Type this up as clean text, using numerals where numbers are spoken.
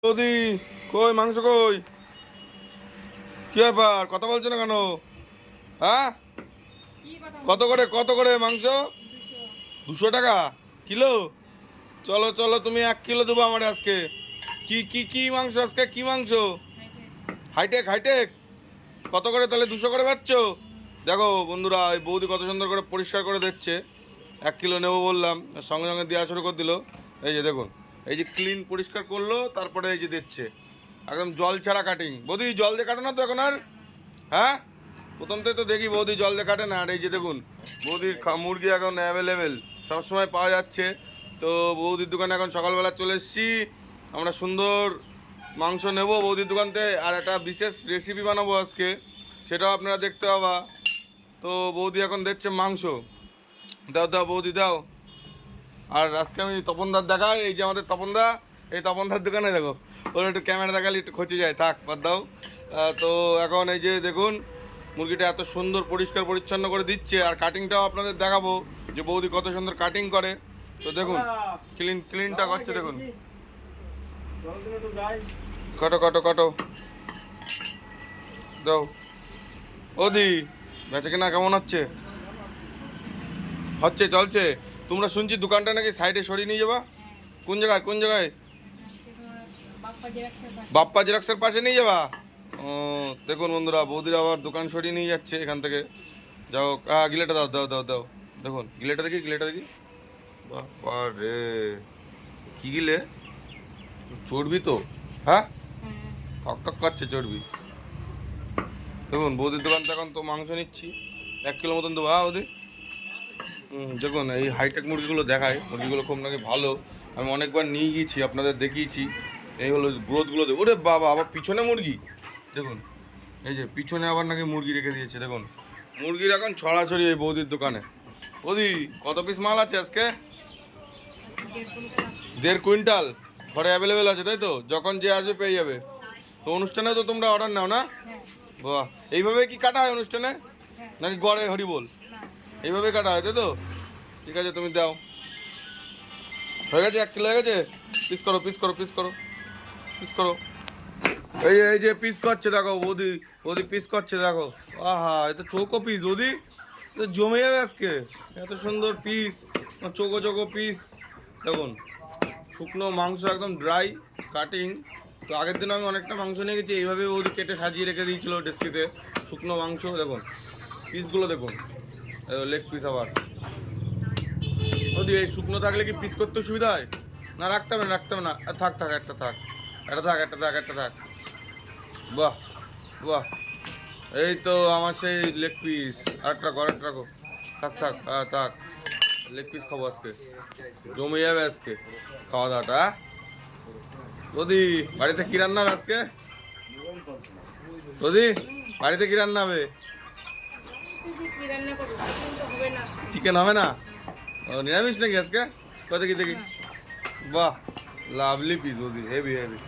বৌদি কই মাংস কই? কি ব্যাপার কথা বলছো না কেন? হ্যাঁ, কত করে মাংস? 200 টাকা কিলো? চলো চলো, তুমি 1 কিলো দেবো আমার আজকে। কি কি কি মাংস আজকে? কি মাংস? High tech high tech. কত করে তাহলে? 200 করে পাচ্ছ? দেখো বন্ধুরা, এই বৌদি কত সুন্দর করে পরিষ্কার করে দিচ্ছে। 1 কিলো নেবো বললাম, আর সঙ্গে সঙ্গে দেওয়া শুরু করে দিল। এই যে দেখুন, এই যে ক্লিন পরিষ্কার করলো, তারপরে এই যে দিচ্ছে একদম জল ছাড়া কাটিং। বৌদি জল দিয়ে কাটো না তো এখন আর? হ্যাঁ, প্রথম থেকে তো দেখি বৌদি জল দিয়ে কাটে না। আর এই যে দেখুন, বৌদির মুরগি এখন অ্যাভেলেবেল, সবসময় পাওয়া যাচ্ছে। তো বৌদির দোকানে এখন সকালবেলা চলে এসেছি। আমরা সুন্দর মাংস নেব বৌদির দোকানতে, আর একটা বিশেষ রেসিপি বানাবো আজকে, সেটাও আপনারা দেখতে পাবা। তো বৌদি এখন দেখছে মাংস। দাও দাও বৌদি দাও। আর আজকে আমি তপনদার দেখাই, এই যে আমাদের তপনদা, এই তপনদার দোকানে দেখো, ওর একটু ক্যামেরা দেখালে একটু খচে যায়, থাক বাদ দাও। তো এখন এই যে দেখুন, মুরগিটা এত সুন্দর পরিষ্কার পরিচ্ছন্ন করে দিচ্ছে, আর কাটিংটাও আপনাদের দেখাবো যে বৌদি কত সুন্দর কাটিং করে। তো দেখুন, ক্লিনটা করছে দেখুন। কটো কটো কটো দাও। বৌদি বেঁচে কিনা কেমন হচ্ছে? হচ্ছে, চলছে। তোমরা শুনছি দোকানটা নাকি সাইডে সরিয়ে নিয়ে যাবা? কোন জায়গায় কোন জায়গায়? বাপ্পা জেরক্সের পাশে নিয়ে যাবা? ও, দেখুন বন্ধুরা, বৌদির আবার দোকান সরিয়ে নিয়ে যাচ্ছে এখান থেকে। যাও, গিলেটা দাও দাও দাও দাও। দেখুন গিলেটা দেখি, গিলেটা দেখি। বাবা রে, কি গিলে? চর্বি তো, হ্যাঁ, ঠক ঠক করছে চর্বি। দেখুন বৌদির দোকান থেকে এখন তো মাংস নিচ্ছি, 1 কিলো মতন দেবো। হ্যাঁ বৌদি, দেখুন এই হাইটেক মুরগিগুলো দেখায়, মুরগিগুলো খুব নাকি ভালো। আমি অনেকবার নিয়ে গিয়েছি, আপনাদের দেখিয়েছি। এই হলো গ্রোথগুলো, ওরে বাবা, আবার পিছনে মুরগি দেখুন। এই যে পিছনে আবার নাকি মুরগি রেখে দিয়েছে দেখুন। মুরগির এখন ছড়াছড়ি এই বৌদির দোকানে। বৌদি কত পিস মাল আছে আজকে? 1.5 কুইন্টাল ঘরে অ্যাভেলেবেল আছে, তাই তো? যখন যে আসবে পেয়ে যাবে। তো অনুষ্ঠানে তো তোমরা অর্ডার নাও না? বাহ, এইভাবে কি কাটা হয় অনুষ্ঠানে নাকি গড়ে হরিবোল? এইভাবে কাটা হয়, তাই তো? ঠিক আছে, তুমি দাও। হয়ে গেছে, 1 কিলো হয়ে গেছে। পিস করো পিস করো পিস করো পিস করো। এই যে পিস করছে দেখো বৌদি, বৌদি পিস করছে দেখো। আহা, এটা চৌকো পিস বৌদি, এটা জমে যাবে আজকে। এত সুন্দর পিস, চৌকো চৌকো পিস দেখুন। শুকনো মাংস একদম ড্রাই কাটিং। তো আগের দিন আমি অনেকটা মাংস নিয়ে গেছি, এইভাবে বৌদি কেটে সাজিয়ে রেখে দিয়েছিল ডেস্কিতে। শুকনো মাংস দেখুন, পিসগুলো দেখুন, লেগ পিস আবার। বৌদি এই শুকনো থাকলে কি পিস করতে সুবিধা হয়? না রাখতে হবে না, রাখতে হবে না, থাক থাক, একটা থাক, একটা থাক, একটা থাক, একটা থাক। বাহ বাহ, এই তো আমার সেই লেগ পিস। আরেকটা রাখো, আরেকটা রাখো, থাক থাক, থাক। লেগ পিস খাবো আজকে, জমে যাবে আজকে খাওয়া দাওয়াটা। বৌদি বাড়িতে কি রান্না হবে আজকে? বৌদি বাড়িতে কি রান্না হবে? চিকেন হবে না? ও, নিরামিষ নাকি আজকে? কত কি দেখি। বাহ, লাভলি পিস বৌদি, হেভি হেভি।